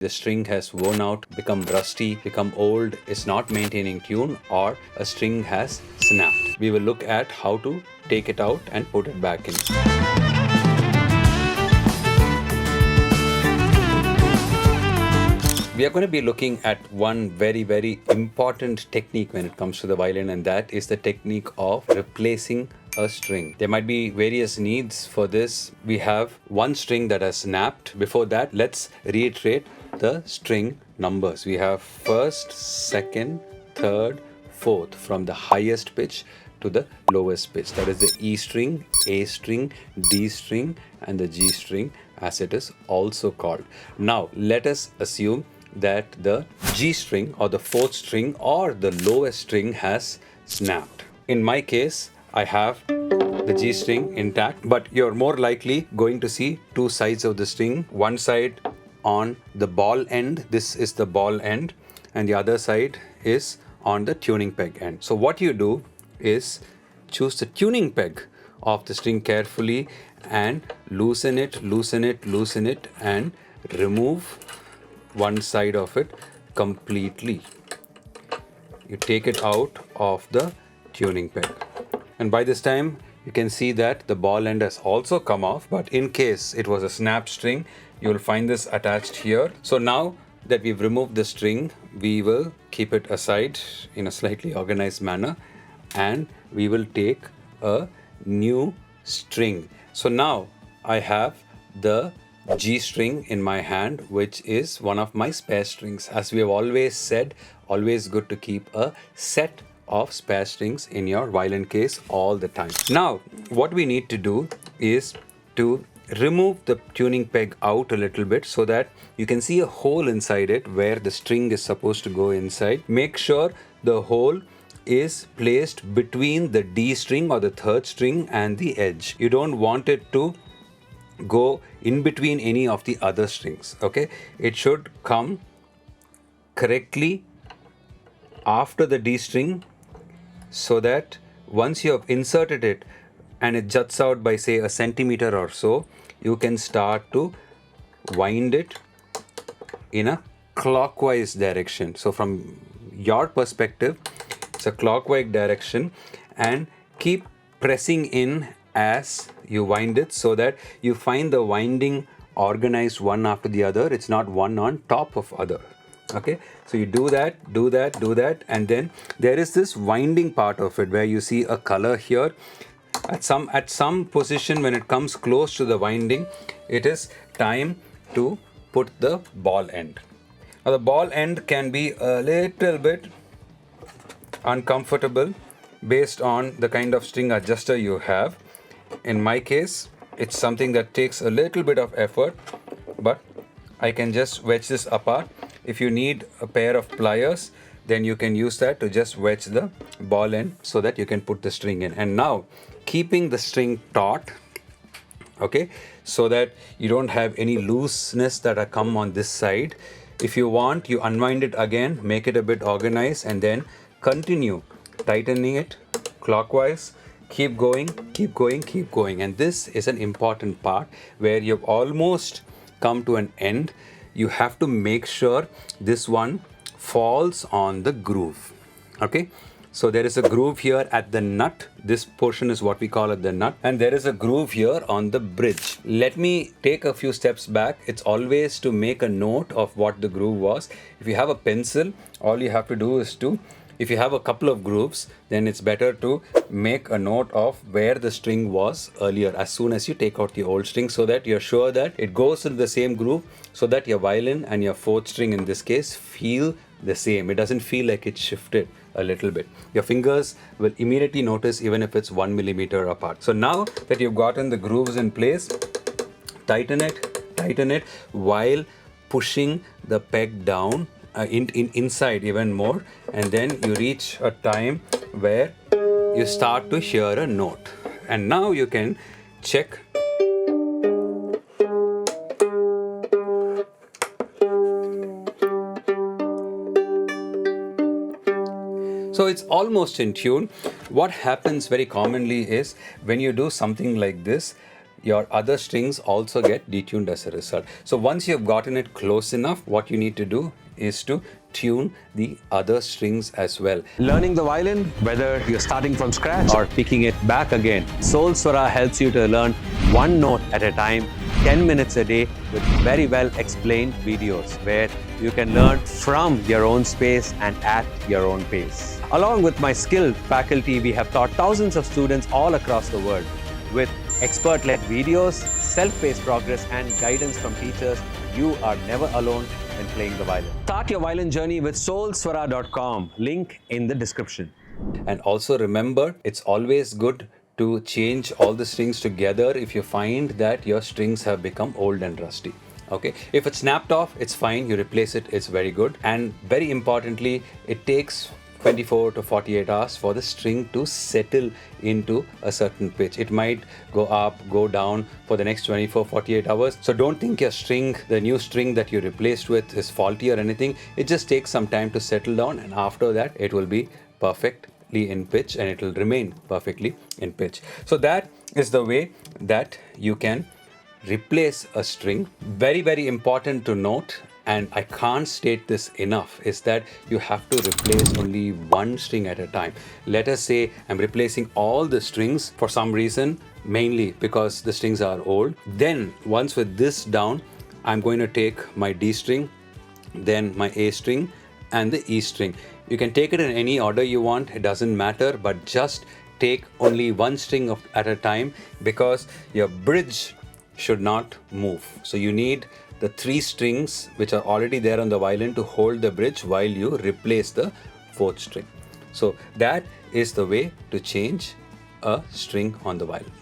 The string has worn out, become rusty, become old, is not maintaining tune, or a string has snapped. We will look at how to take it out and put it back in. We are going to be looking at one very important technique when it comes to the violin, and that is the technique of replacing a string. There might be various needs for this. We have one string that has snapped. Before that, let's reiterate the string numbers. We have first, second, third, fourth, from the highest pitch to the lowest pitch. That is the E string, A string, D string, and the G string, as it is also called. Now, let us assume that the G string or the fourth string or the lowest string has snapped. In my case, I have the G string intact, but you're more likely going to see two sides of the string. One side on the ball end, this is the ball end, and the other side is on the tuning peg end. So what you do is choose the tuning peg of the string carefully and loosen it, and remove one side of it completely. You take it out of the tuning peg, and by this time you can see that the ball end has also come off, but in case it was a snapped string, you will find this attached here. So now that we've removed the string, we will keep it aside in a slightly organized manner, and we will take a new string. So now I have the G string in my hand, which is one of my spare strings. As we have always said, always good to keep a set of spare strings in your violin case all the time. Now, what we need to do is to remove the tuning peg out a little bit so that you can see a hole inside it where the string is supposed to go inside. Make sure the hole is placed between the D string or the third string and the edge. You don't want it to go in between any of the other strings. Okay, it should come correctly after the D string, so that once you have inserted it and it juts out by say a centimeter or so, you can start to wind it in a clockwise direction. So from your perspective, it's a clockwise direction, and keep pressing in as you wind it so that you find the winding organized one after the other. It's not one on top of other. Okay, so you do that, and then there is this winding part of it where you see a color here. At some position, when it comes close to the winding, it is time to put the ball end. Now the ball end can be a little bit uncomfortable based on the kind of string adjuster you have. In my case, it's something that takes a little bit of effort, but I can just wedge this apart. If you need a pair of pliers, then you can use that to just wedge the ball end so that you can put the string in. And now, keeping the string taut, okay, so that you don't have any looseness that are come on this side. If you want, you unwind it again, make it a bit organized, and then continue tightening it clockwise. Keep going. And this is an important part where you've almost come to an end. You have to make sure this one falls on the groove. Okay, so there is a groove here at the nut. This portion is what we call it the nut, and there is a groove here on the bridge. Let me take a few steps back. It's always to make a note of what the groove was. If you have a pencil, all you have to do is to, if you have a couple of grooves, then it's better to make a note of where the string was earlier as soon as you take out the old string, so that you're sure that it goes into the same groove, so that your violin and your fourth string in this case feel the same. It doesn't feel like it shifted a little bit. Your fingers will immediately notice even if it's 1 millimeter apart. So now that you've gotten the grooves in place, tighten it while pushing the peg down inside even more, and then you reach a time where you start to hear a note, and now you can check. So it's almost in tune. What happens very commonly is when you do something like this, your other strings also get detuned as a result. So once you've gotten it close enough, what you need to do is to tune the other strings as well. Learning the violin, whether you're starting from scratch or picking it back again, Soul Swara helps you to learn one note at a time, 10 minutes a day, with very well explained videos where you can learn from your own space and at your own pace. Along with my skilled faculty, we have taught thousands of students all across the world. With expert-led videos, self-paced progress, and guidance from teachers, you are never alone when playing the violin. Start your violin journey with soulswara.com. Link in the description. And also remember, it's always good to change all the strings together if you find that your strings have become old and rusty. Okay, if it's snapped off, it's fine, you replace it, it's very good. And very importantly, it takes 24 to 48 hours for the string to settle into a certain pitch. It might go up, go down for the next 24-48 hours. So don't think your string, the new string that you replaced with, is faulty or anything. It just takes some time to settle down, and after that it will be perfectly in pitch and it will remain perfectly in pitch. So that is the way that you can replace a string. Very, very important to note, and I can't state this enough, is that you have to replace only one string at a time. Let us say I'm replacing all the strings for some reason, mainly because the strings are old. Then once with this down, I'm going to take my D string, then my A string and the E string. You can take it in any order you want, it doesn't matter, but just take only one string at a time, because your bridge should not move. So you need the 3 strings which are already there on the violin to hold the bridge while you replace the 4th string. So that is the way to change a string on the violin.